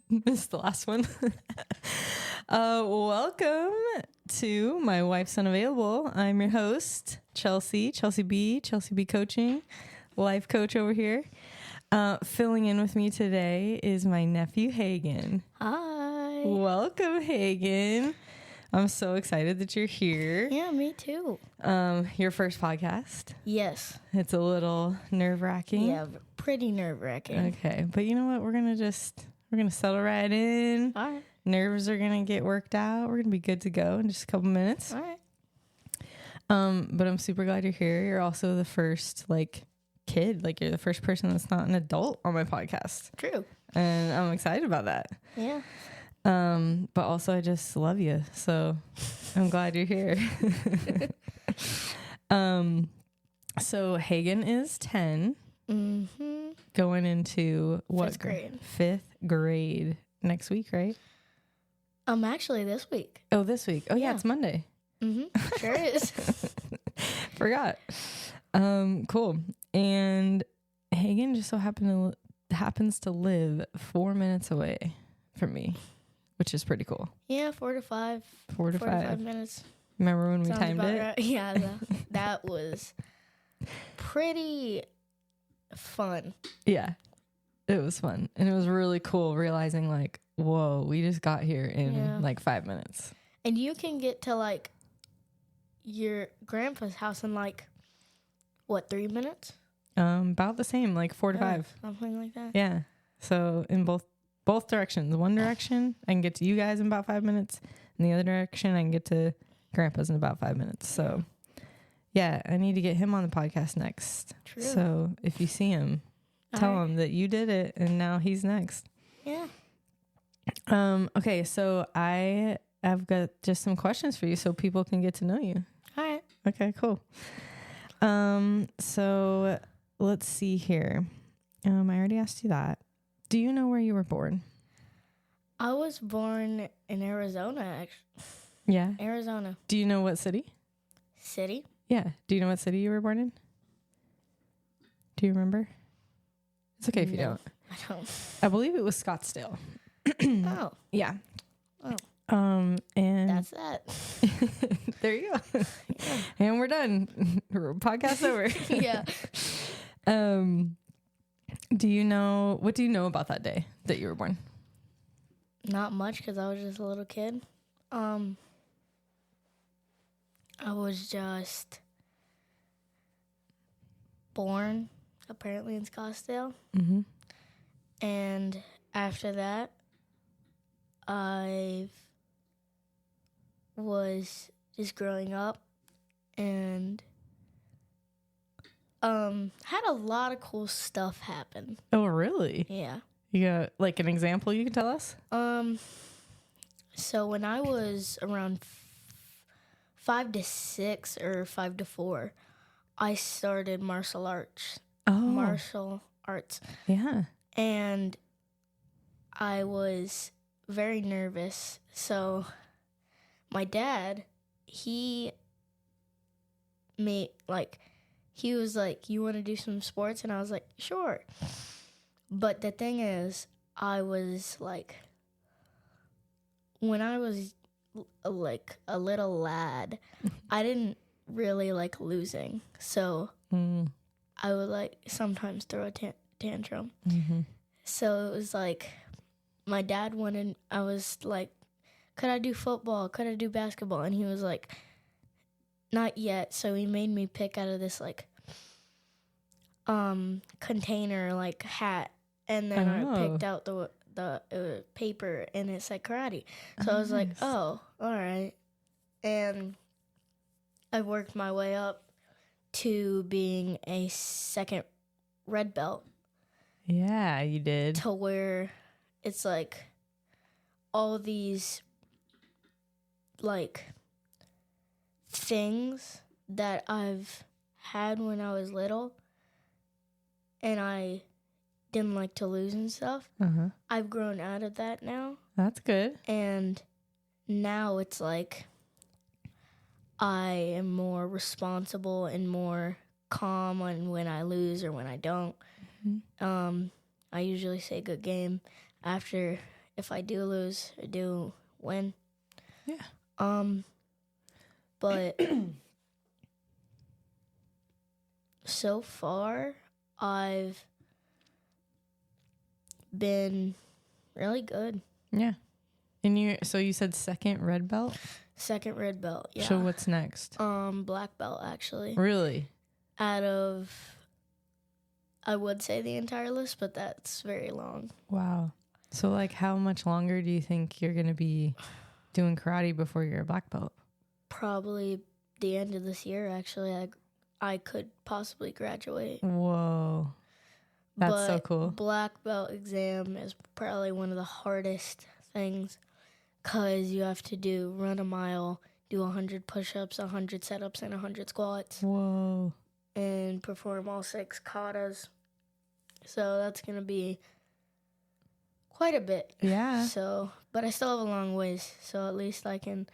Missed the last one. Welcome to My Wife's Unavailable. I'm your host, Chelsea B Coaching, life coach over here. Filling in with me today is my nephew, Hagen. Hi. Welcome, Hagen. I'm so excited that you're here. Yeah, me too. Your first podcast. Yes. It's a little nerve-wracking. Yeah, pretty nerve-wracking. Okay, but you know what? We're gonna settle right in. All right. Nerves are gonna get worked out. We're gonna be good to go in just a couple minutes. All right. But I'm super glad you're here. You're also the first kid. You're the first person that's not an adult on my podcast. True. And I'm excited about that. Yeah. But also I just love you. So I'm glad you're here. So Hagen is 10. Mm-hmm. Going into what? Fifth grade. Fifth grade next week, right? Actually this week. Oh, this week. Oh yeah, Yeah. it's Monday. Mm-hmm. Sure is. Forgot. Cool. And Hagen just so happens to live 4 minutes away from me, which is pretty cool. Yeah, 4 to 5. 4 to 5 minutes. Remember when we Sounds timed about it? right. Yeah, that was pretty fun. Yeah. It was fun. And it was really cool realizing whoa, we just got here in 5 minutes. And you can get to your grandpa's house in 3 minutes? About the same, 4 to 5. Something like that. Yeah. So in both directions. One direction, I can get to you guys in about 5 minutes. In the other direction, I can get to Grandpa's in about 5 minutes. So, yeah, I need to get him on the podcast next. True. So if you see him, tell him that you did it and now he's next. Yeah. Okay, so I've got just some questions for you so people can get to know you. All right. Okay, cool. So let's see here. I already asked you that. Do you know where you were born? I was born in Arizona, actually. Yeah. Arizona. Do you know what city? City? Yeah. Do you know what city you were born in? Do you remember? It's okay if you don't. I don't. I believe it was Scottsdale. Oh. Yeah. Oh. And That's that. there you go. And we're done. Podcast over. Yeah. Do you know about that day that you were born? Not much because I was just a little kid. I was just born apparently in Scottsdale. Mm-hmm. And after that, I was just growing up and had a lot of cool stuff happen. Oh, really? Yeah. You got an example you can tell us? So when I was around 5 to 6 or 5 to 4, I started martial arts. Oh. Martial arts. Yeah. And I was very nervous. So my dad, he was like, "You want to do some sports?" And I was like, "Sure." But the thing is, I was when I was a little lad, I didn't really like losing. So I would sometimes throw a tantrum. Mm-hmm. So it was my dad wanted, I was like, could I do football? Could I do basketball? And he was like, not yet. So he made me pick out of this container hat. And then I picked out the paper and it said karate. So I was like, oh, all right. And I worked my way up to being a second red belt. Yeah, you did. To where it's all these things that I've had when I was little and I didn't like to lose and stuff. Uh-huh. I've grown out of that now. That's good. And now it's I am more responsible and more calm on when I lose or when I don't. Mm-hmm. I usually say good game after if I do lose, I do win. Yeah. But so far, I've been really good. Yeah. And so you said second red belt? Second red belt, yeah. So what's next? Black belt, actually. Really? Out of, I would say the entire list, but that's very long. Wow. So, like, how much longer do you think you're going to be doing karate before you're a black belt? Probably the end of this year, actually. I could possibly graduate. Whoa. That's so cool. Black belt exam is probably one of the hardest things because you have to run a mile, do 100 push-ups, 100 sit-ups, and 100 squats. Whoa. And perform all 6 katas. So that's going to be quite a bit. Yeah. So, but I still have a long ways. So at least I can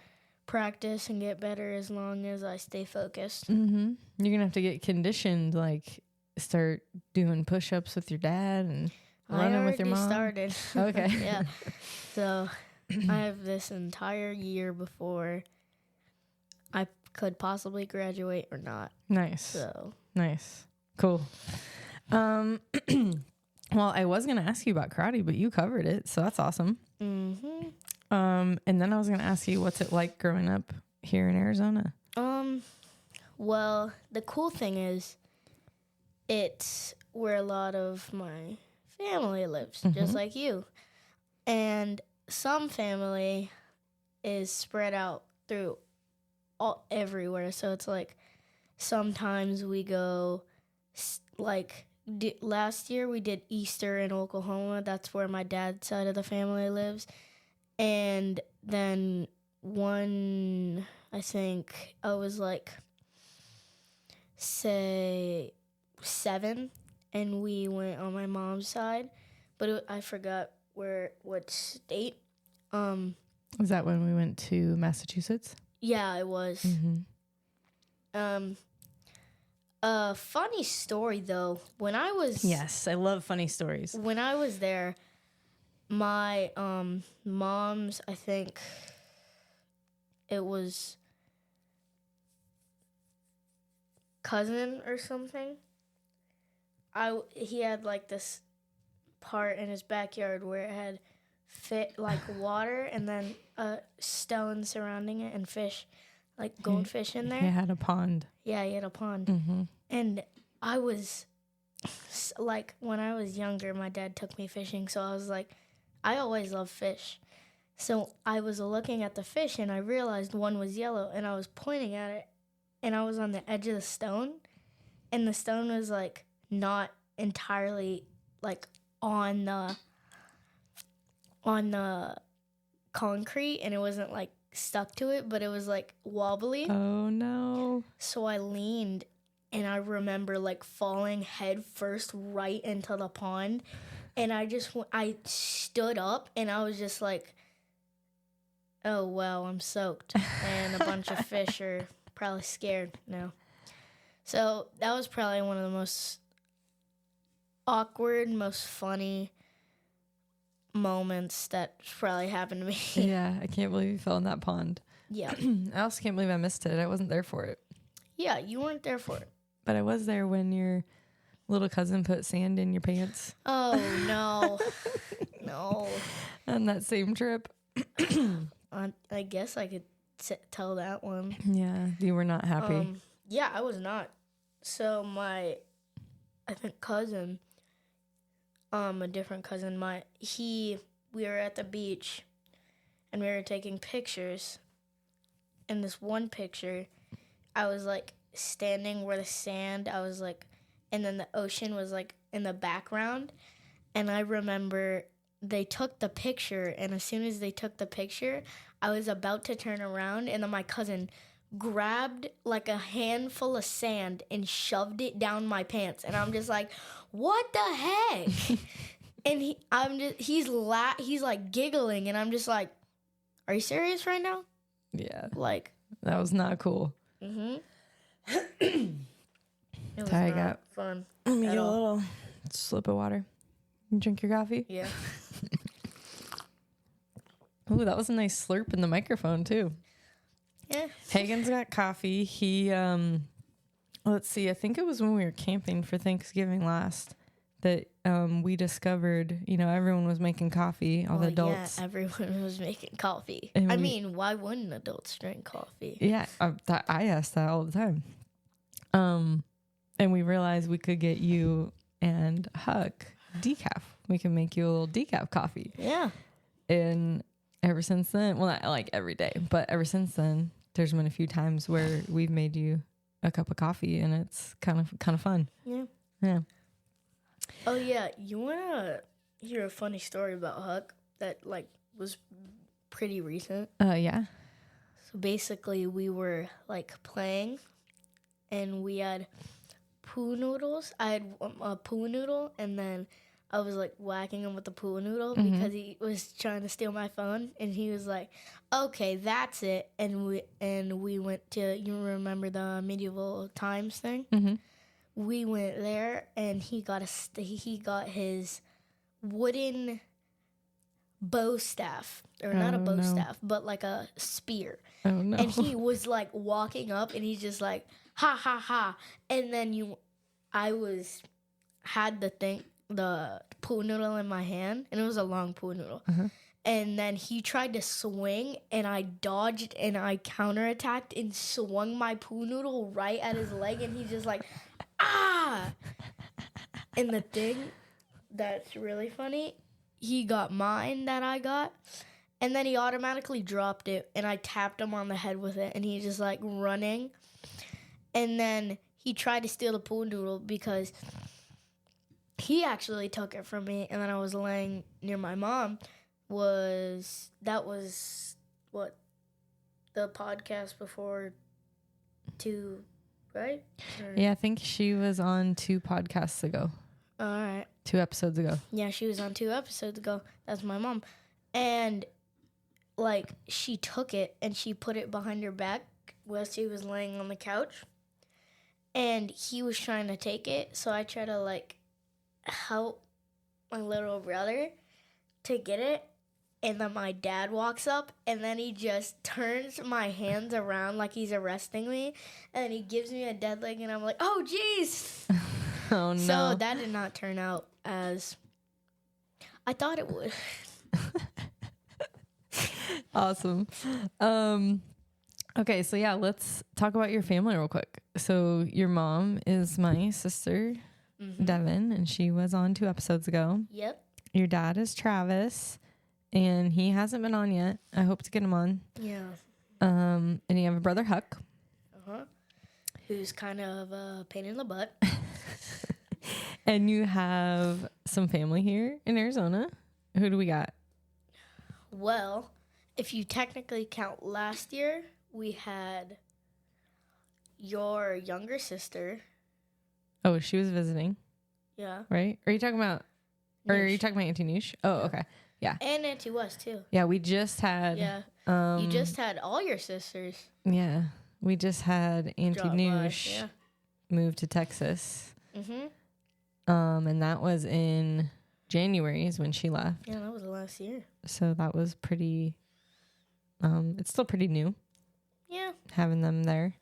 practice and get better as long as I stay focused. Mm-hmm. You're going to have to get conditioned, like start doing push-ups with your dad and running with your mom. I already started. Okay. Yeah. So I have this entire year before I could possibly graduate or not. Nice. So nice. Cool. Well, I was going to ask you about karate, but you covered it, so that's awesome. Mm-hmm. And then I was going to ask you, what's it like growing up here in Arizona? Well, the cool thing is it's where a lot of my family lives, just like you. And some family is spread out through everywhere. So it's like sometimes we go, like last year we did Easter in Oklahoma. That's where my dad's side of the family lives. And then I think I was like, say 7, and we went on my mom's side, but I forgot what state. Was that when we went to Massachusetts? Yeah, it was. Mm-hmm. Funny story though. Yes, I love funny stories. When I was there, my mom's, I think it was cousin or something. He had like this part in his backyard where it had like water and then a stone surrounding it and fish, like goldfish in there. He had a pond. Yeah, he had a pond. Mm-hmm. And I was like, when I was younger, my dad took me fishing, so I was like, I always loved fish. So I was looking at the fish and I realized one was yellow and I was pointing at it and I was on the edge of the stone and the stone was like not entirely like on the concrete and it wasn't like stuck to it, but it was like wobbly. Oh no. So I leaned and I remember like falling head first right into the pond. And I stood up and I was just like, oh, wow, I'm soaked. And a bunch of fish are probably scared now. So that was probably one of the most awkward, most funny moments that probably happened to me. Yeah, I can't believe you fell in that pond. Yeah. I also can't believe I missed it. I wasn't there for it. Yeah, you weren't there for it. But I was there when your little cousin put sand in your pants. Oh, no. No. On that same trip. I guess I could tell that one. Yeah, you were not happy. Yeah, I was not. So my, I think cousin, a different cousin, we were at the beach and we were taking pictures. In this one picture, I was like standing where the sand, I was like, and then the ocean was like in the background. And I remember they took the picture, and as soon as they took the picture, I was about to turn around, and then my cousin grabbed like a handful of sand and shoved it down my pants, and I'm just like, what the heck? And he's like giggling, and I'm just like, are you serious right now? Yeah. Like, that was not cool. Mm-hmm. It was I not got fun. Let me get a little slip of water. You drink your coffee? Yeah. Ooh, that was a nice slurp in the microphone too. Yeah. Hagen's got coffee. He, let's see, I think it was when we were camping for Thanksgiving last that we discovered, everyone was making coffee, all the adults. Yeah, everyone was making coffee. And why wouldn't adults drink coffee? Yeah, I ask that all the time. And we realized we could get you and Huck decaf. We can make you a little decaf coffee. Yeah. And ever since then, well, not like every day, but ever since then, there's been a few times where we've made you a cup of coffee, and it's kind of fun. Yeah. Yeah. Oh yeah, you wanna hear a funny story about Huck that was pretty recent? Yeah. So basically, we were playing, and we had poo noodles. I had a poo noodle, and then I was whacking him with the poo noodle because he was trying to steal my phone, and he was like, "Okay, that's it." And we went to, you remember the medieval times thing? Mm-hmm. We went there, and he got his wooden bow staff, or not a bow staff, but a spear. Oh no! And he was walking up, and he's just ha ha ha, and then had the poo noodle in my hand, and it was a long poo noodle. Uh-huh. And then he tried to swing, and I dodged, and I counterattacked and swung my poo noodle right at his leg, and he's just ah! And the thing that's really funny, he got mine that I got, and then he automatically dropped it, and I tapped him on the head with it, and he's just running. And then he tried to steal the poo noodle because he actually took it from me, and then I was laying near my mom. That was what, the podcast before 2, right? Yeah, I think she was on 2 podcasts ago. All right. 2 episodes ago. Yeah, she was on 2 episodes ago. That's my mom. And she took it and she put it behind her back while she was laying on the couch. And he was trying to take it, so I tried to help my little brother to get it. And then my dad walks up, and then he just turns my hands around like he's arresting me, and he gives me a dead leg, and I'm like, oh, jeez. Oh, no. So that did not turn out as I thought it would. Awesome. Okay, so yeah, let's talk about your family real quick. So your mom is my sister, Devin, and she was on 2 episodes ago. Yep. Your dad is Travis, and he hasn't been on yet. I hope to get him on. Yeah. And you have a brother, Huck. Who's kind of a pain in the butt. And you have some family here in Arizona. Who do we got? Well, if you technically count last year, we had your younger sister. Oh, she was visiting. Yeah. Right? Are you talking about Auntie Noosh? Oh, okay. Yeah. And Auntie West, too. Yeah, we just had... Yeah. You just had all your sisters. Yeah. We just had Auntie Noosh move to Texas. Mm-hmm. And that was in January is when she left. Yeah, that was last year. So that was pretty... it's still pretty new. Yeah. Having them there.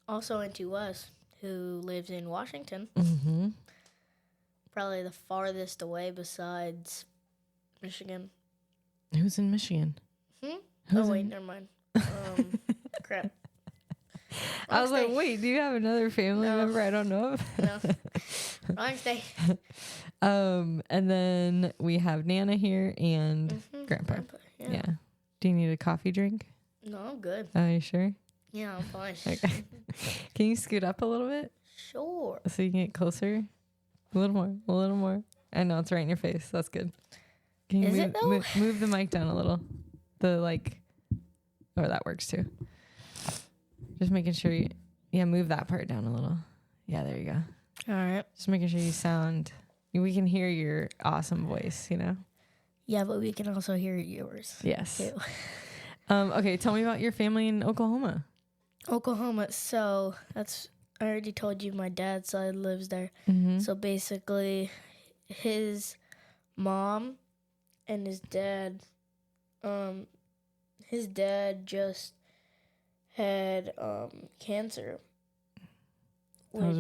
Also Auntie West, who lives in Washington. Mm-hmm. Probably the farthest away besides Michigan. Who's in Michigan? Never mind. Crap. I was like, wait, do you have another family member I don't know of? No. Wrong state. And then we have Nana here and Grandpa. Yeah. Do you need a coffee drink? No, I'm good. Are you sure? Yeah, I'm fine. Okay. Can you scoot up a little bit? Sure. So you can get closer? A little more. I know, it's right in your face. That's good. Can you move the mic down a little? Oh, that works too. Just making sure move that part down a little. Yeah, there you go. All right. Just making sure we can hear your awesome voice, Yeah, but we can also hear yours. Yes. Too. Okay, tell me about your family in Oklahoma. Oklahoma. So I already told you my dad's side lives there. Mm-hmm. So basically, his mom and his dad just had cancer, which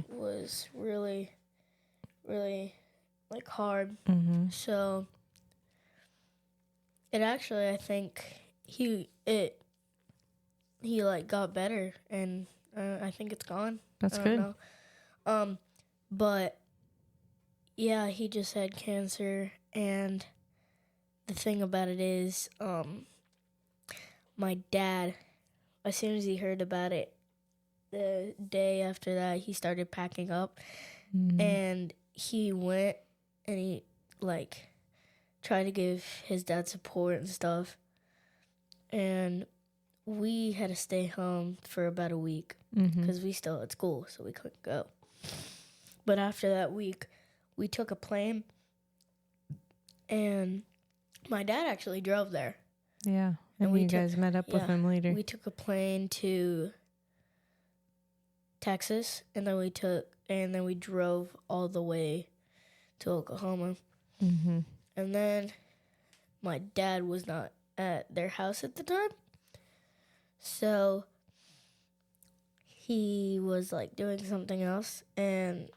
was really, really like hard. Mm-hmm. So it actually, I think he like got better, and I think it's gone. That's I good. don't know. But yeah, he just had cancer, and the thing about it is, my dad, as soon as he heard about it, the day after that, he started packing up, and he went and he like tried to give his dad support and stuff, and we had to stay home for about a week because we still at school, so we couldn't go. But after that week, we took a plane, and my dad actually drove there. Yeah, and you guys met up with him later. We took a plane to Texas, and then we drove all the way to Oklahoma. Mm-hmm. And then my dad was not at their house at the time, so he was like doing something else, and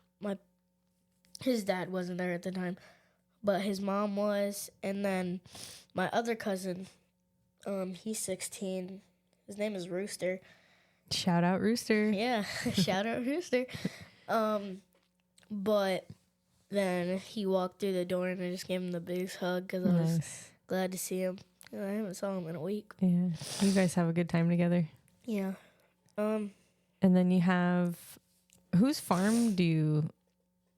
his dad wasn't there at the time, but his mom was. And then my other cousin, he's 16. His name is Rooster. Shout out Rooster. Yeah, shout out Rooster. But then he walked through the door, and I just gave him the biggest hug because I was glad to see him. I haven't saw him in a week. Yeah, you guys have a good time together. Yeah. And then you have, whose farm do you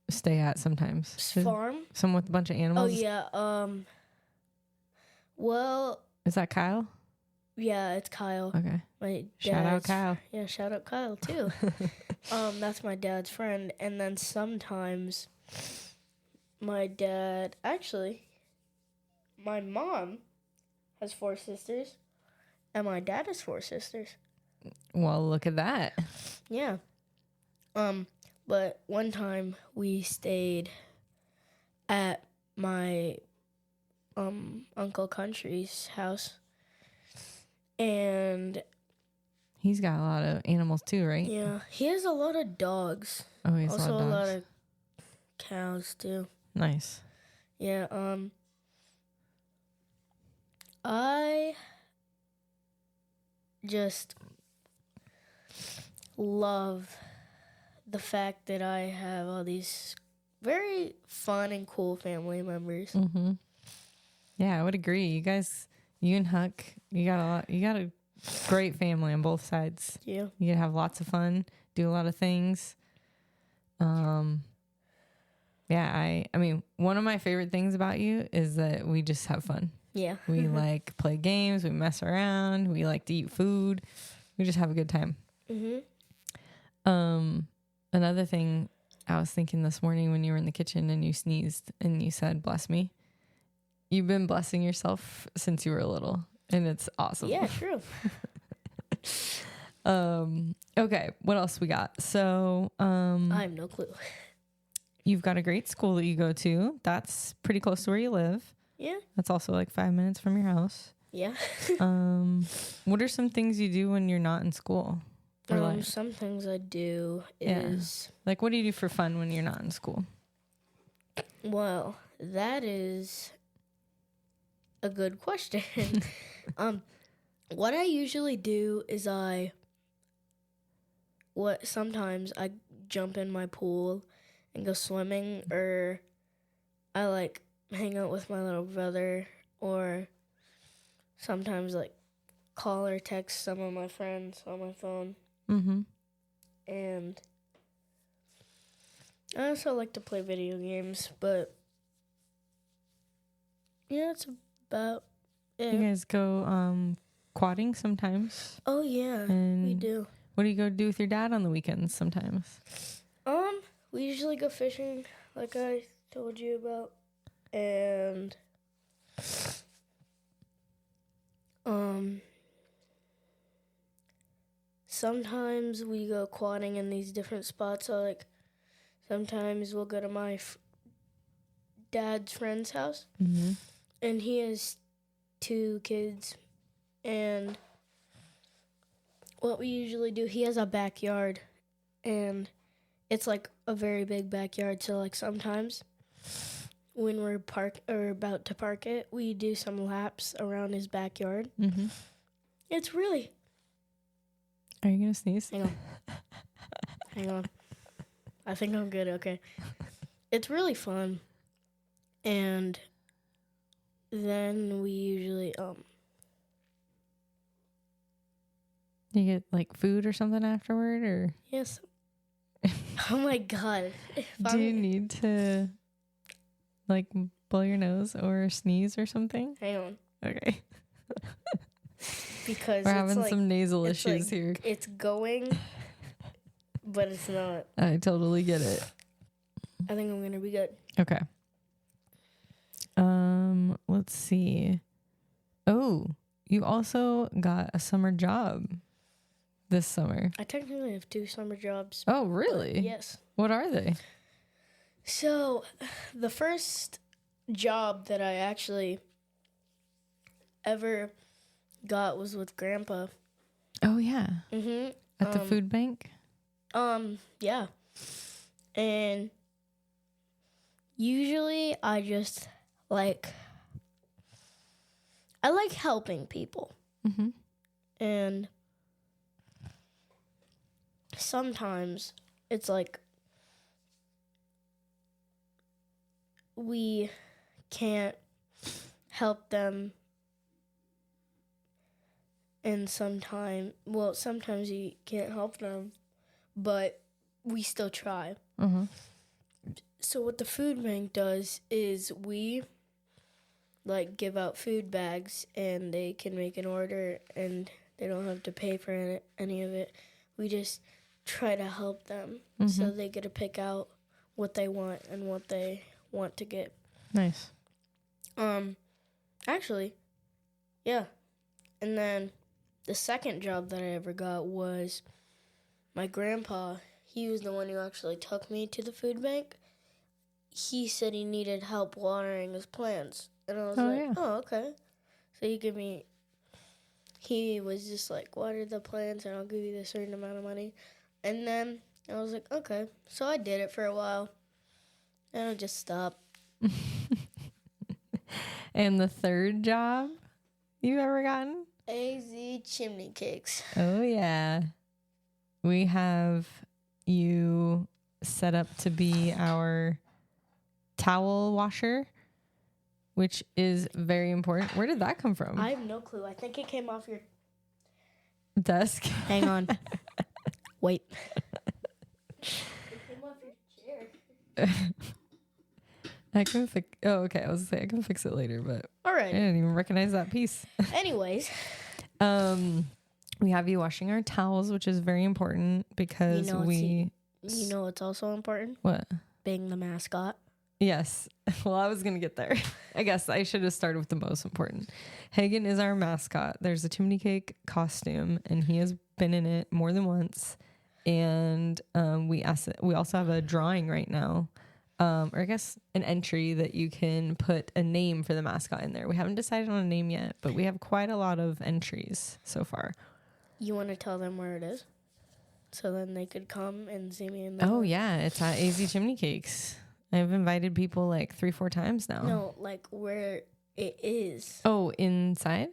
stay at sometimes? Farm? Some with a bunch of animals? Oh, yeah. Well. Is that Kyle? Yeah, it's Kyle. Okay. My shout out Kyle. Yeah, shout out Kyle too. That's my dad's friend. And then sometimes my mom has 4 sisters, and my dad has 4 sisters. Well, look at that. Yeah. But one time we stayed at my Uncle Country's house, and he's got a lot of animals too, right? Yeah, he has a lot of dogs. Oh, he has also a lot of dogs. A lot of cows too. Nice. Yeah. I just love the fact that I have all these very fun and cool family members. Mm-hmm. Yeah, I would agree. You and Huck, you got a great family on both sides. Yeah. You can have lots of fun, do a lot of things. Yeah, I mean, one of my favorite things about you is that we just have fun. Yeah. We like play games, we mess around, we like to eat food. We just have a good time. Mm-hmm. Another thing I was thinking this morning when you were in the kitchen and you sneezed and you said, "Bless me." You've been blessing yourself since you were little, and it's awesome. Yeah, true. Okay, what else we got? So, I have no clue. You've got a great school that you go to. That's pretty close to where you live. Yeah. That's also like 5 minutes from your house. Yeah. What are some things you do when you're not in school? Some things I do is... Like, what do you do for fun when you're not in school? Well, that is a good question. What I usually do is sometimes I jump in my pool and go swimming, or I like hang out with my little brother, or sometimes like call or text some of my friends on my phone. Mm-hmm. And I also like to play video games, but yeah, that's about it. You guys go quadding sometimes? Oh yeah, and we do. What do you go do with your dad on the weekends sometimes? We usually go fishing, like I told you about, and sometimes we go quadding in these different spots. So like sometimes we'll go to my dad's friend's house, mm-hmm. and he has 2 kids. And what we usually do, he has a backyard, and it's like a very big backyard. So like sometimes when we're about to park it, we do some laps around his backyard. Mm-hmm. It's really. Are you gonna sneeze? Hang on. I think I'm good. Okay. It's really fun, and then we usually You get like food or something afterward, or yes. Oh my god. do you need to like blow your nose or sneeze or something? Hang on. Okay. Because we're having like, some nasal issues here. It's going, but it's not. I totally get it. I think I'm gonna be good. Okay. Let's see. Oh, you also got a summer job this summer. I technically have 2 summer jobs. Oh, really? Yes. What are they? So, the first job that I actually ever got was with Grandpa. Oh, yeah. Mm-hmm. At the food bank? Yeah. And usually I just I like helping people. Mm-hmm. And sometimes it's like we can't help them, and sometimes you can't help them, but we still try. Mm-hmm. So what the food bank does is we give out food bags, and they can make an order, and they don't have to pay for any of it. We just try to help them, so they get to pick out what they want and what they want to get. Nice. Actually, yeah. And then the second job that I ever got was my grandpa. He was the one who actually took me to the food bank. He said he needed help watering his plants. And I was oh, okay. So he was just like, water the plants and I'll give you a certain amount of money. And then I was like, okay. So I did it for a while. And I just stopped. And the third job you've ever gotten? AZ chimney cakes. Oh, yeah. We have you set up to be our towel washer, which is very important. Where did that come from? I have no clue. I think it came off your desk. Hang on. Wait. It came off your chair. I can fix. Oh, okay. I was gonna say I can fix it later, but all right. I didn't even recognize that piece. Anyways, we have you washing our towels, which is very important because you know what's also important? What? Being the mascot. Yes. Well, I was gonna get there. I guess I should have started with the most important. Hagen is our mascot. There's a chimney cake costume, and he has been in it more than once. And we also have a drawing right now. Or I guess an entry that you can put a name for the mascot in there. We haven't decided on a name yet, but we have quite a lot of entries so far. You want to tell them where it is? So then they could come and see me in there? Oh, yeah. It's at AZ Chimney Cakes. I've invited people 3-4 times now. No, where it is. Oh, inside?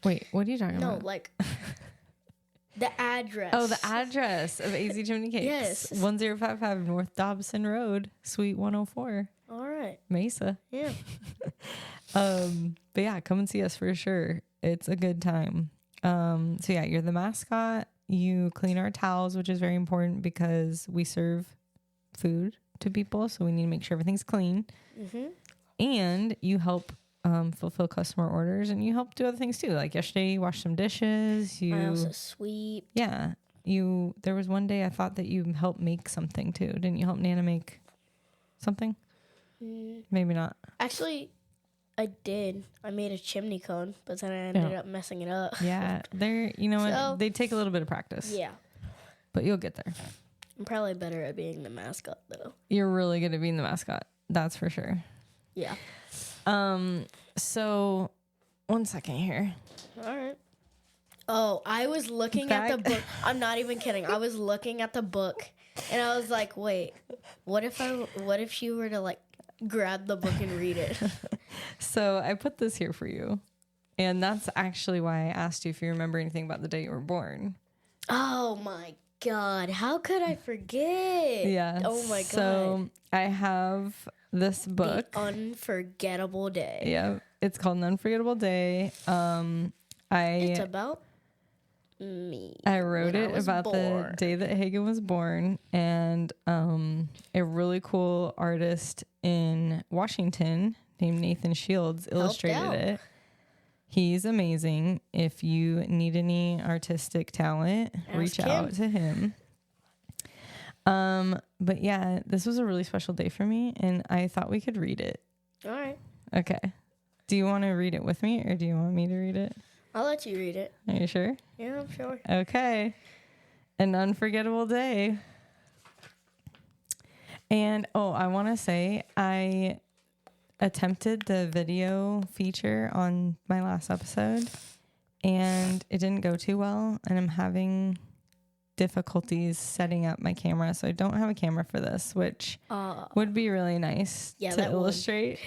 Wait, what are you talking about? No, the address. Oh, the address of AZ Chimney Cakes. Yes. 1055 North Dobson Road, Suite 104. All right. Mesa. Yeah. But yeah, come and see us for sure. It's a good time. So yeah, you're the mascot. You clean our towels, which is very important because we serve food to people. So we need to make sure everything's clean. Mm-hmm. And you help fulfill customer orders, and you help do other things too. Like yesterday, you washed some dishes. I also sweep. Yeah. There was one day I thought that you helped make something too. Didn't you help Nana make something? Maybe not. Actually, I did. I made a chimney cone, but then I ended up messing it up. Yeah. What? They take a little bit of practice. Yeah. But you'll get there. I'm probably better at being the mascot, though. You're really good at being the mascot. That's for sure. Yeah. So, one second here. All right. Oh, I was looking at the book. I'm not even kidding. I was looking at the book, and I was like, "Wait, what if she were to like grab the book and read it?" So I put this here for you, and that's actually why I asked you if you remember anything about the day you were born. Oh my God! How could I forget? Yeah. Oh my God! So I have this book, The Unforgettable Day. Yeah, it's called An Unforgettable Day. It's about me. I wrote it about the day that Hagen was born, and a really cool artist in Washington named Nathan Shields illustrated it. He's amazing. If you need any artistic talent, reach out to him. But yeah, this was a really special day for me, and I thought we could read it. All right. Okay. Do you want to read it with me, or do you want me to read it? I'll let you read it. Are you sure? Yeah, I'm sure. Okay. An Unforgettable Day. And, I want to say I attempted the video feature on my last episode, and it didn't go too well, and I'm having difficulties setting up my camera, so I don't have a camera for this, which would be really nice to illustrate.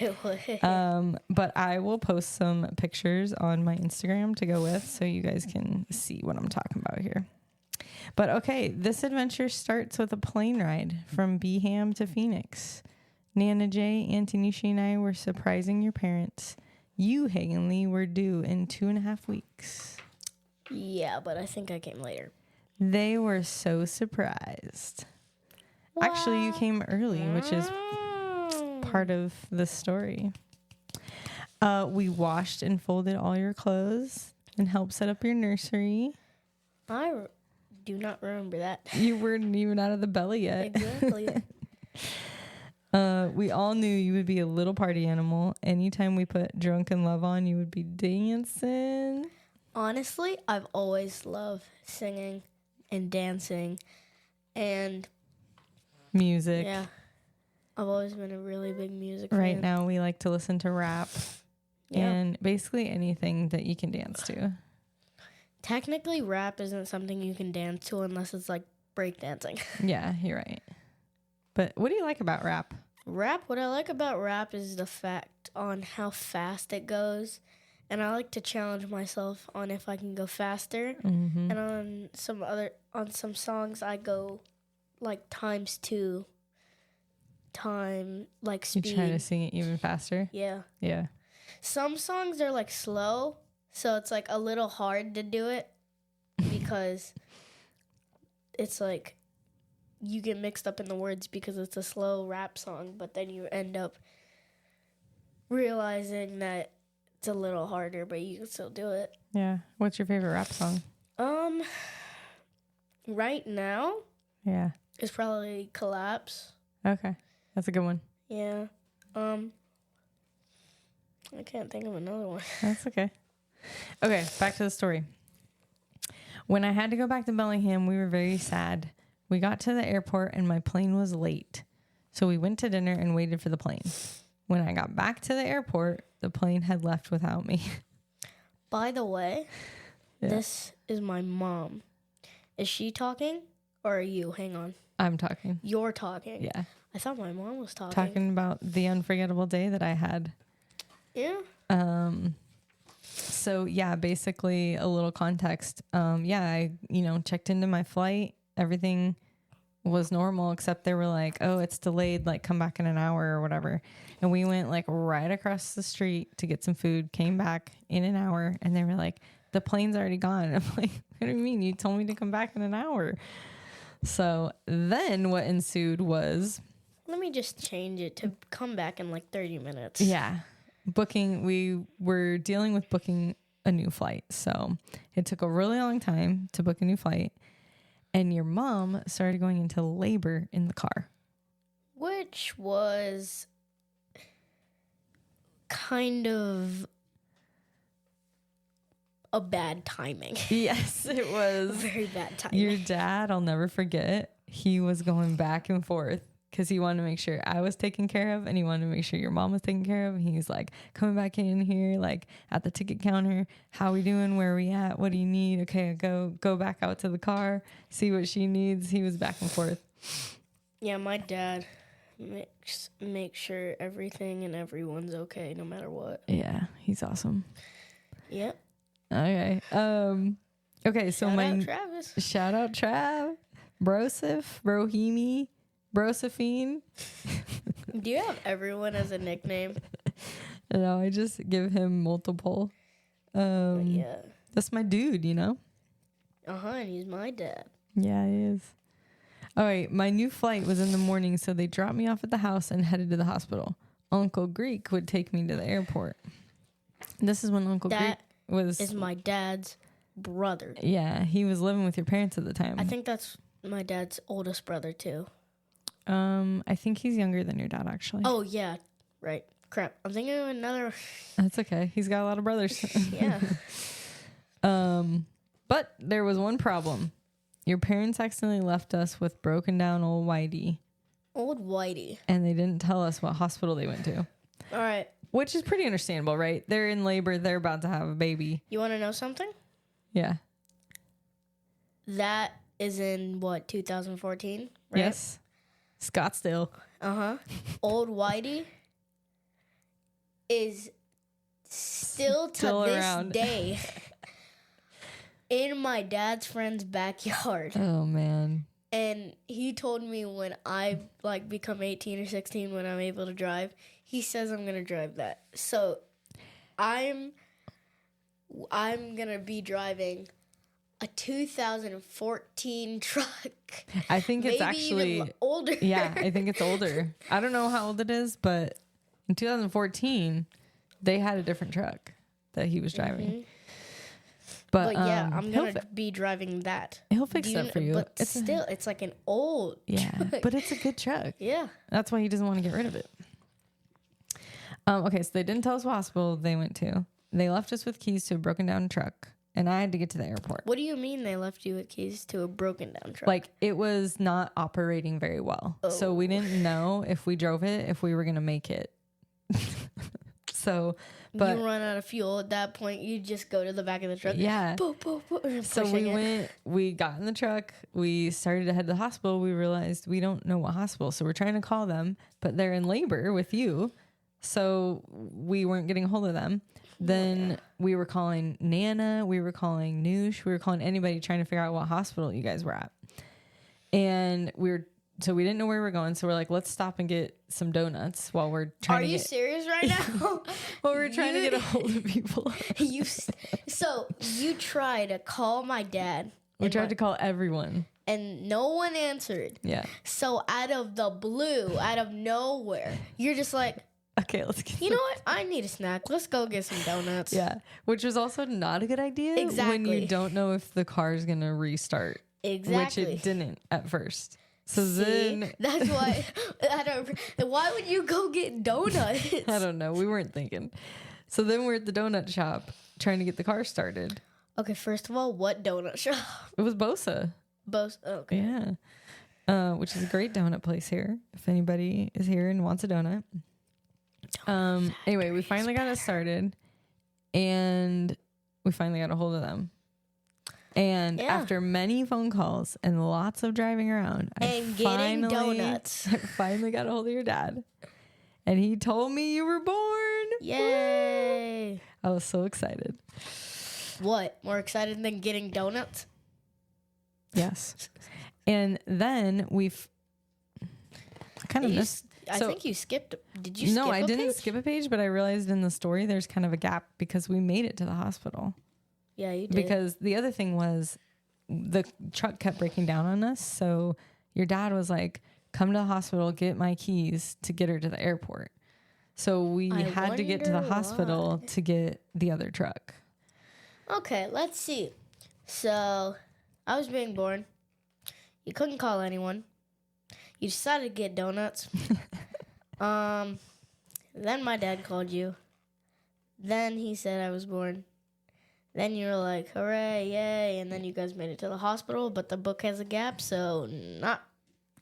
But I will post some pictures on my Instagram to go with, so you guys can see what I'm talking about here. But okay, this adventure starts with a plane ride from Beeham to Phoenix. Nana J, Auntie Nisha, and I were surprising your parents. You, Hagen Lee, were due in 2.5 weeks. Yeah, but I think I came later. They were so surprised. Wow. Actually, you came early, which is part of the story. We washed and folded all your clothes and helped set up your nursery. I do not remember that. You weren't even out of the belly yet. Exactly. We all knew you would be a little party animal. Anytime we put Drunken Love on, you would be dancing. Honestly, I've always loved singing and dancing and music. Yeah. I've always been a really big music Right fan. now we like to listen to rap and basically anything that you can dance to. Technically, rap isn't something you can dance to unless it's like breakdancing. Yeah, you're right. But what do you like about rap? What I like about rap is the fact on how fast it goes. And I like to challenge myself on if I can go faster. Mm-hmm. And on some songs, I go like ×2 time, like speed. You try to sing it even faster? Yeah. Yeah. Some songs are like slow, so it's like a little hard to do it because it's like you get mixed up in the words because it's a slow rap song, but then you end up realizing that it's a little harder, but you can still do it. Yeah. What's your favorite rap song? Right now, yeah, it's probably Collapse. Okay. That's a good one. Yeah. I can't think of another one. That's okay. Okay, back to the story. When I had to go back to Bellingham, we were very sad. We got to the airport and my plane was late. So we went to dinner and waited for the plane. When I got back to the airport, the plane had left without me. By the way, This is my mom. Is she talking or are you? Hang on. I'm talking. You're talking? Yeah. I thought my mom was talking. Talking about the unforgettable day that I had. Yeah. So yeah, basically a little context. I, checked into my flight. Everything was normal, except they were like, oh, it's delayed, like come back in an hour or whatever. And we went like right across the street to get some food, came back in an hour, and they were like, the plane's already gone. And I'm like, what do you mean? You told me to come back in an hour. So then what ensued was... Let me just change it to come back in like 30 minutes. Yeah. We were dealing with booking a new flight. So it took a really long time to book a new flight. And your mom started going into labor in the car. Which was kind of a bad timing. Yes, it was. Very bad timing. Your dad, I'll never forget, he was going back and forth because he wanted to make sure I was taken care of and he wanted to make sure your mom was taken care of. And he's like, coming back in here, like at the ticket counter, how we doing? Where are we at? What do you need? Okay, go back out to the car, see what she needs. He was back and forth. Yeah, my dad makes sure everything and everyone's okay no matter what. Yeah, he's awesome. Yep. Okay. Okay, so shout out Trav, Brosif, Brohimi, Brosephine. Do you have everyone as a nickname? No, I just give him multiple. Yeah. That's my dude, you know? And he's my dad. Yeah, he is. All right, my new flight was in the morning, so they dropped me off at the house and headed to the hospital. Uncle Greek would take me to the airport. This is when Uncle Greek is my dad's brother. Yeah, he was living with your parents at the time. I think that's my dad's oldest brother too. I think he's younger than your dad, actually. Oh yeah, right. Crap, I'm thinking of another. That's okay. He's got a lot of brothers. Yeah. But there was one problem. Your parents accidentally left us with broken down old Whitey. Old Whitey. And they didn't tell us what hospital they went to. All right. Which is pretty understandable, right? They're in labor. They're about to have a baby. You want to know something? Yeah. That is in, 2014? Right? Yes. Scottsdale. Old Whitey is still to this around. day in my dad's friend's backyard. Oh, man. And he told me when I become 18 or 16, when I'm able to drive, he says I'm gonna drive that. So I'm gonna be driving a 2014 truck. I think it's Maybe actually even older. Yeah, I think it's older. I don't know how old it is, but in 2014 they had a different truck that he was driving. Mm-hmm. But yeah, I'm gonna be driving that. He'll fix that for you. But still, it's like an old truck. But it's a good truck. Yeah. That's why he doesn't want to get rid of it. Okay, so they didn't tell us what hospital they went to. They left us with keys to a broken down truck, and I had to get to the airport. What do you mean they left you with keys to a broken down truck? Like, it was not operating very well. Oh. So we didn't know if we drove it, if we were going to make it. But you run out of fuel at that point, you just go to the back of the truck. Yeah. So we got in the truck, we started to head to the hospital. We realized we don't know what hospital. So we're trying to call them, but they're in labor with you. So we weren't getting a hold of them. Then we were calling Nana, we were calling Noosh, we were calling anybody trying to figure out what hospital you guys were at. And so we didn't know where we were going. So we're like, let's stop and get some donuts while we're trying Are you serious right now? While we're trying to get a hold of people. So you try to call my dad. We tried to call everyone. And no one answered. Yeah. So out of the blue, out of nowhere, you're just like, okay, let's get. You know what? I need a snack. Let's go get some donuts. Yeah, which was also not a good idea. Exactly. When you don't know if the car is gonna restart. Exactly. Which it didn't at first. So then that's why. Why would you go get donuts? I don't know. We weren't thinking. So then we're at the donut shop trying to get the car started. Okay, first of all, what donut shop? It was Bosa. Bosa. Okay. Yeah. Which is a great donut place here. If anybody is here and wants a donut. Anyway, we finally got it started, and we finally got a hold of them. And after many phone calls and lots of driving around, getting donuts, I finally got a hold of your dad, and he told me you were born. Yay! I was so excited. What? More excited than getting donuts? Yes. And then I think you skipped. Did you skip No, I a didn't page? skip a page, but I realized in the story there's kind of a gap because we made it to the hospital. Yeah, you did. Because the other thing was the truck kept breaking down on us. So your dad was like, come to the hospital, get my keys to get her to the airport. So we had to get to the hospital to get the other truck. Okay, let's see. So I was being born. You couldn't call anyone. You decided to get donuts. Then my dad called you. Then he said I was born. Then you were like, hooray, yay. And then you guys made it to the hospital, but the book has a gap, so not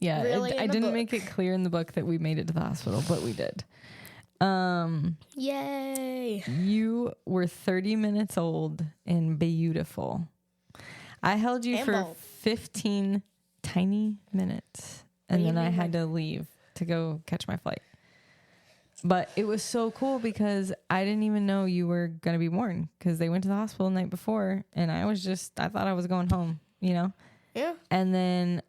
Yeah, really I didn't make it clear in the book that we made it to the hospital, but we did. Yay. You were 30 minutes old and beautiful. I held you for 15 tiny minutes, and then I had to leave to go catch my flight. But it was so cool because I didn't even know you were going to be born because they went to the hospital the night before, and I thought I was going home, you know? Yeah. And then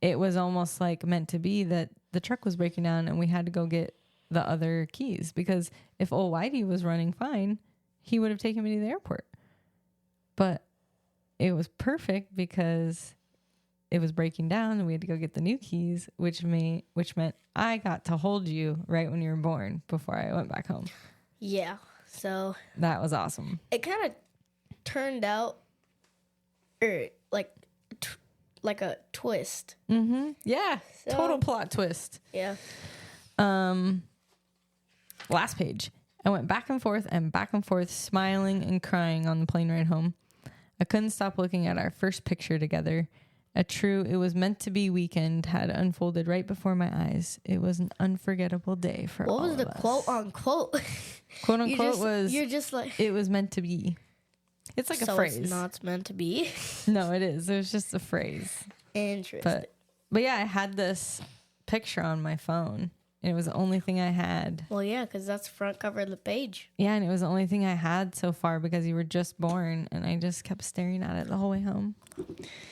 it was almost like meant to be that the truck was breaking down and we had to go get the other keys, because if old Whitey was running fine, he would have taken me to the airport. But it was perfect because it was breaking down and we had to go get the new keys, which meant I got to hold you right when you were born before I went back home. Yeah. So that was awesome. It kind of turned out like a twist. Mm-hmm. Yeah. So, total plot twist. Yeah. Last page. I went back and forth, smiling and crying on the plane ride home. I couldn't stop looking at our first picture together. It was meant to be weekend had unfolded right before my eyes. It was an unforgettable day for all of us. What was the quote unquote? Quote unquote you're just like, it was meant to be. It's like a phrase. It's not meant to be. No, it is. It was just a phrase. Interesting. But yeah, I had this picture on my phone. And it was the only thing I had. Well, yeah, because that's the front cover of the page. Yeah, and it was the only thing I had so far because you were just born, and I just kept staring at it the whole way home.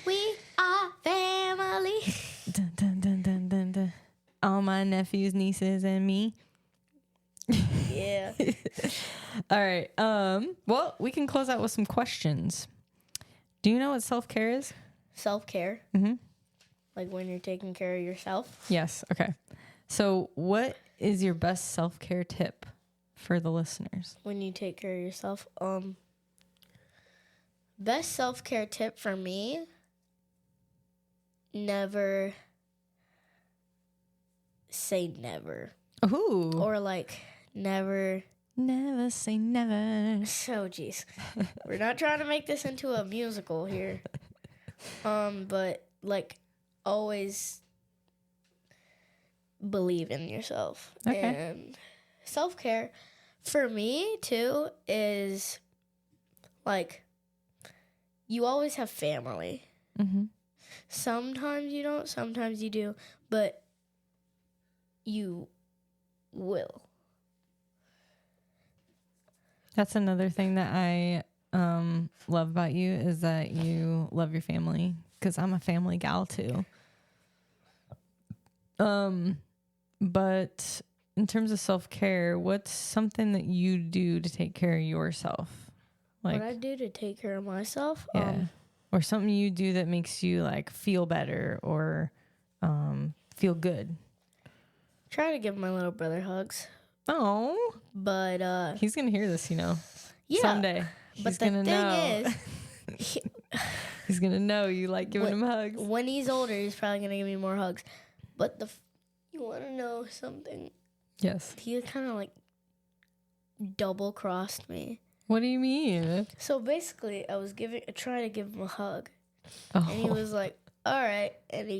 We are family. Dun, dun, dun, dun, dun, dun. All my nephews, nieces, and me. Yeah. All right. Well, we can close out with some questions. Do you know what self-care is? Self-care? Mm-hmm. Like when you're taking care of yourself? Yes. Okay. So what is your best self-care tip for the listeners? When you take care of yourself? Best self-care tip for me, never say never. Ooh. Or like never. Never say never. So, geez. We're not trying to make this into a musical here. But like always believe in yourself. Okay. And self-care for me too is like you always have family. Mm-hmm. Sometimes you don't, sometimes you do, but you will. That's another thing that I love about you is that you love your family, because I'm a family gal too. But in terms of self-care, what's something that you do to take care of yourself? Like what I do to take care of myself? Yeah. Or something you do that makes you like feel better or feel good. Try to give my little brother hugs. Oh. But he's going to hear this, yeah, someday. He's going to know. Is he's going to know you like giving him hugs. When he's older, he's probably going to give me more hugs. But you want to know something? Yes. He kind of like double-crossed me. What do you mean? So basically, I was trying to give him a hug. Oh. And he was like, all right. And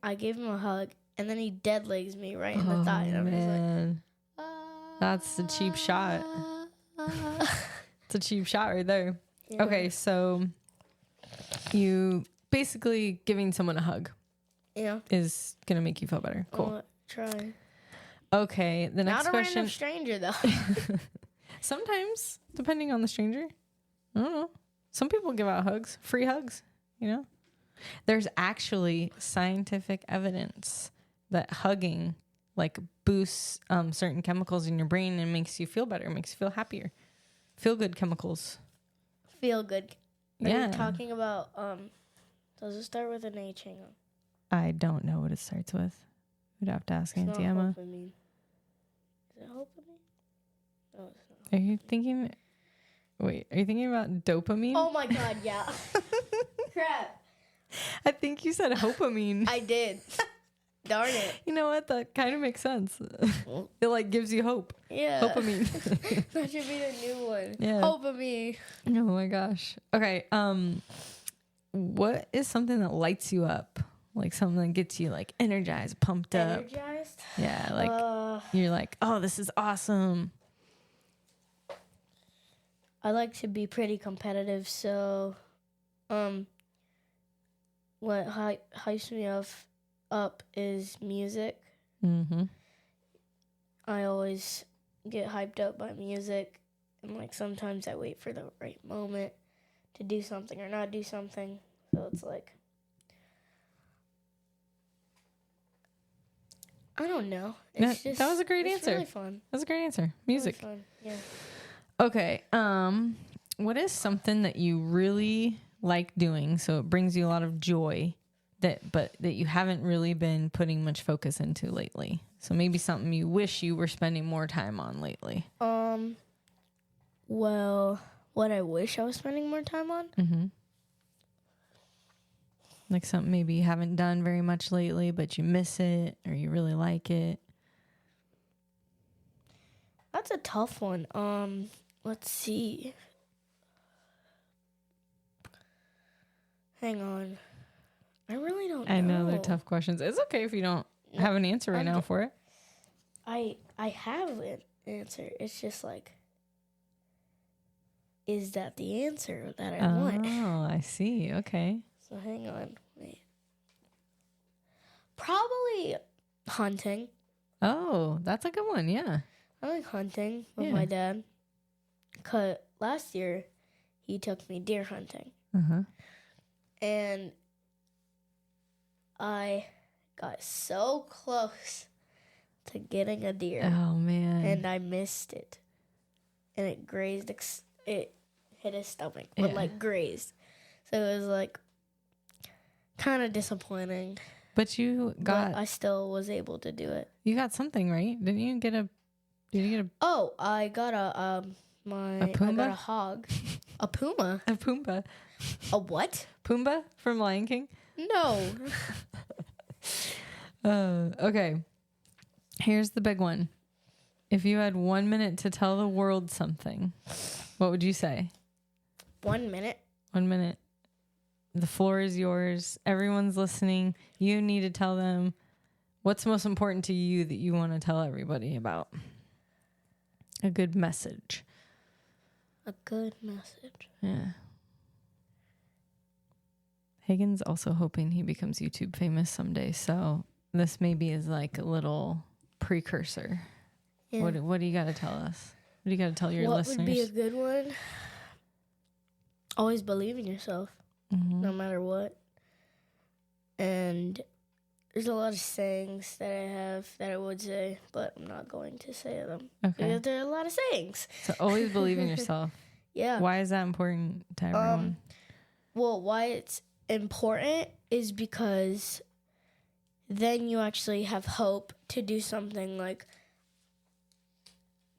I gave him a hug. And then he dead legs me right in the thigh. And I was like, that's a cheap shot. It's a cheap shot right there. Yeah. Okay, so you basically giving someone a hug is going to make you feel better. Cool. Try. Okay, the next question. Not a random stranger, though. Sometimes, depending on the stranger. I don't know. Some people give out hugs, free hugs, There's actually scientific evidence that hugging like boosts certain chemicals in your brain and makes you feel better, makes you feel happier. Feel good chemicals. Feel good. Are yeah. you talking about does it start with an H? Hang on. I don't know what it starts with. We'd have to ask Auntie Emma. Is it dopamine? No, it's not. Are you thinking about dopamine? Oh my god, yeah. Crap. I think you said dopamine. I did. Darn it. You know what? That kind of makes sense. It like gives you hope. Yeah. Dopamine. That should be the new one. Yeah. Dopamine. Oh my gosh. Okay. What is something that lights you up? Like something that gets you like energized, pumped up. Energized? Yeah, like you're like, oh, this is awesome. I like to be pretty competitive, so what hypes me up is music. Mm-hmm. I always get hyped up by music, and like sometimes I wait for the right moment to do something or not do something. So it's like, I don't know. It's That was a great answer. It's really fun. That was a great answer. Music. Really fun. Yeah. Okay. What is something that you really like doing, so it brings you a lot of joy, that you haven't really been putting much focus into lately? So maybe something you wish you were spending more time on lately. Well, what I wish I was spending more time on? Mm-hmm. Like something maybe you haven't done very much lately, but you miss it or you really like it. That's a tough one. Let's see. Hang on. I really don't know. I know they're tough questions. It's okay if you don't have an answer right now for it. I have an answer. It's just like, is that the answer that I want? Oh, I see. Okay. So hang on. Wait. Probably hunting. Oh, that's a good one. Yeah. I like hunting with my dad. 'Cause last year, he took me deer hunting. Uh-huh. And I got so close to getting a deer. Oh, man. And I missed it. And it grazed, it hit his stomach, but like grazed. So it was like kind of disappointing. But I still was able to do it. You got something, right? Did you get a Oh, I got I got a hog. A puma. A Pumbaa. A what? Pumbaa from Lion King? No. Okay. Here's the big one. If you had 1 minute to tell the world something, what would you say? 1 minute? 1 minute. The floor is yours. Everyone's listening. You need to tell them what's most important to you that you want to tell everybody about. A good message. A good message. Yeah. Hagen's also hoping he becomes YouTube famous someday, so this maybe is like a little precursor. Yeah. What do you got to tell us? What do you got to tell your listeners? What would be a good one? Always believe in yourself, no matter what. And there's a lot of sayings that I have that I would say, but I'm not going to say them. Okay. Because there are a lot of sayings. So always believe in yourself. Yeah. Why is that important to everyone? Well, why it's important is because then you actually have hope to do something, like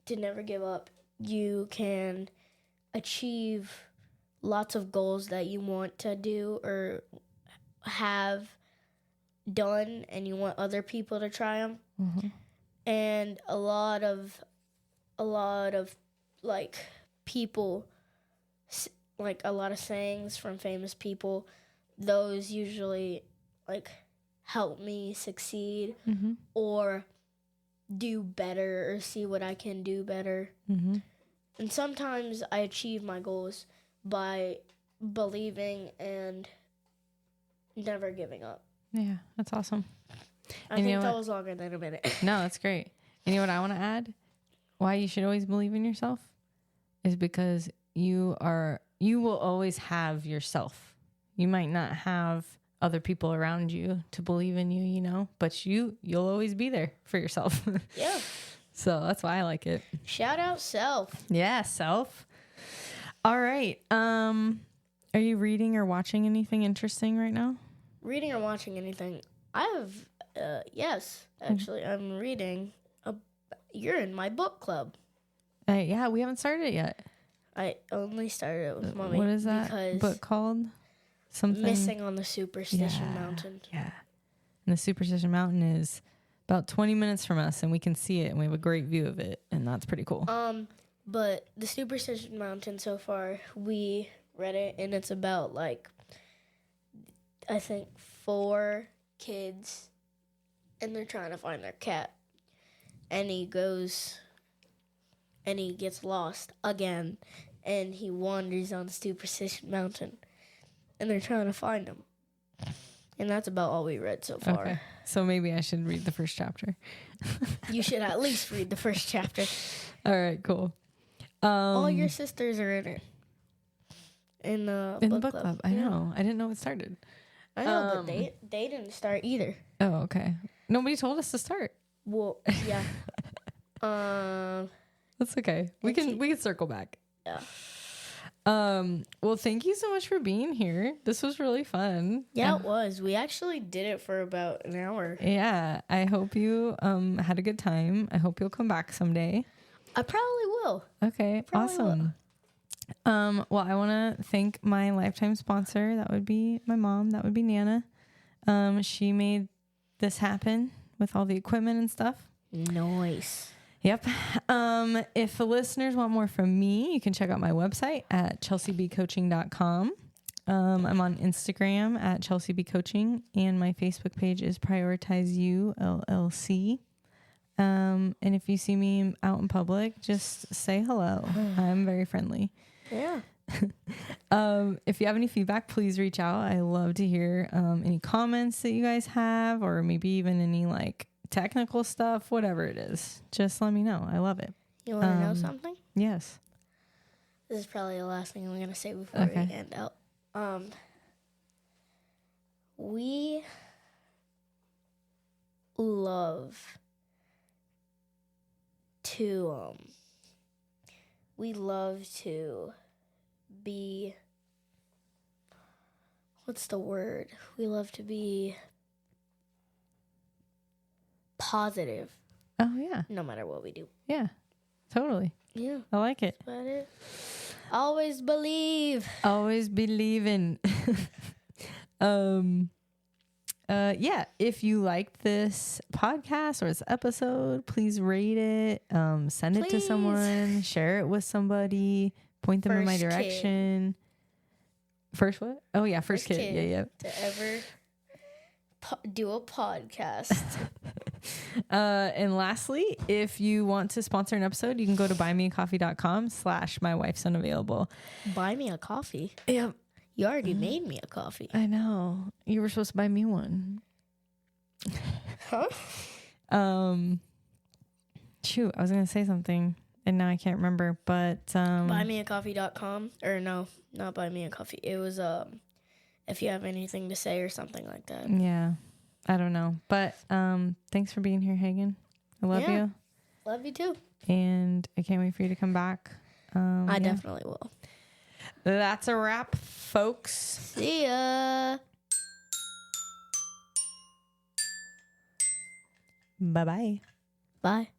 to never give up. You can achieve lots of goals that you want to do or have done, and you want other people to try them. And a lot of like people, like a lot of sayings from famous people, those usually like help me succeed or do better or see what I can do better. And sometimes I achieve my goals by believing and never giving up. Yeah, that's awesome. I think that was longer than a minute. No, that's great. And you know what I want to add? Why you should always believe in yourself is because you will always have yourself. You might not have other people around you to believe in you, you know, but you'll always be there for yourself. Yeah. So that's why I like it. Shout out self. Yeah, self. All right. Are you reading or watching anything interesting right now? Reading or watching anything? I have, yes, actually, I'm reading. You're in my book club. Yeah, we haven't started it yet. I only started it with Mommy. What is that book called? Something Missing on the Superstition Mountain. Yeah. And the Superstition Mountain is about 20 minutes from us, and we can see it, and we have a great view of it, and that's pretty cool. But the Superstition Mountain, so far, we read it, and it's about, like, I think 4 kids, and they're trying to find their cat. And he goes, and he gets lost again, and he wanders on Superstition Mountain, and they're trying to find him. And that's about all we read so far. Okay. So maybe I should read the first chapter. You should at least read the first chapter. All right, cool. All your sisters are in it. In the book club. I know. I didn't know it started. I know, but they didn't start either. Oh, okay. Nobody told us to start. Well, yeah. That's okay. We can circle back. Yeah. Well, thank you so much for being here. This was really fun. Yeah, it was. We actually did it for about an hour. Yeah. I hope you had a good time. I hope you'll come back someday. I probably will. Okay. Awesome. Well, I want to thank my lifetime sponsor. That would be my mom. That would be Nana. She made this happen with all the equipment and stuff. Nice. Yep. If the listeners want more from me, you can check out my website at chelseabcoaching.com. I'm on Instagram at chelseabcoaching, and my Facebook page is Prioritize You LLC. And if you see me out in public, just say hello. I'm very friendly. Yeah. If you have any feedback, please reach out. I love to hear any comments that you guys have, or maybe even any like technical stuff, whatever it is. Just let me know. I love it. You want to know something? Yes. This is probably the last thing I'm going to say before we end out. We love to be, what's the word? We love to be positive. Oh, yeah. No matter what we do. Yeah, totally. Yeah. I like it. That's about it. Always believe. Always believing. Yeah, if you liked this podcast or this episode, please rate it, send it to someone, share it with somebody, point them in my direction. First what? Oh yeah, first kid. Yeah. To ever do a podcast. And lastly, if you want to sponsor an episode, you can go to buymeacoffee.com/mywifesunavailable. Buy me a coffee? Yeah. You already made me a coffee. I know. You were supposed to buy me one. Huh? Shoot, I was going to say something and now I can't remember, but buymeacoffee.com, or no, not buy me a coffee. It was if you have anything to say or something like that. Yeah. I don't know. But thanks for being here, Hagen. I love you. Love you too. And I can't wait for you to come back. I definitely will. That's a wrap, folks. See ya. Bye-bye. Bye.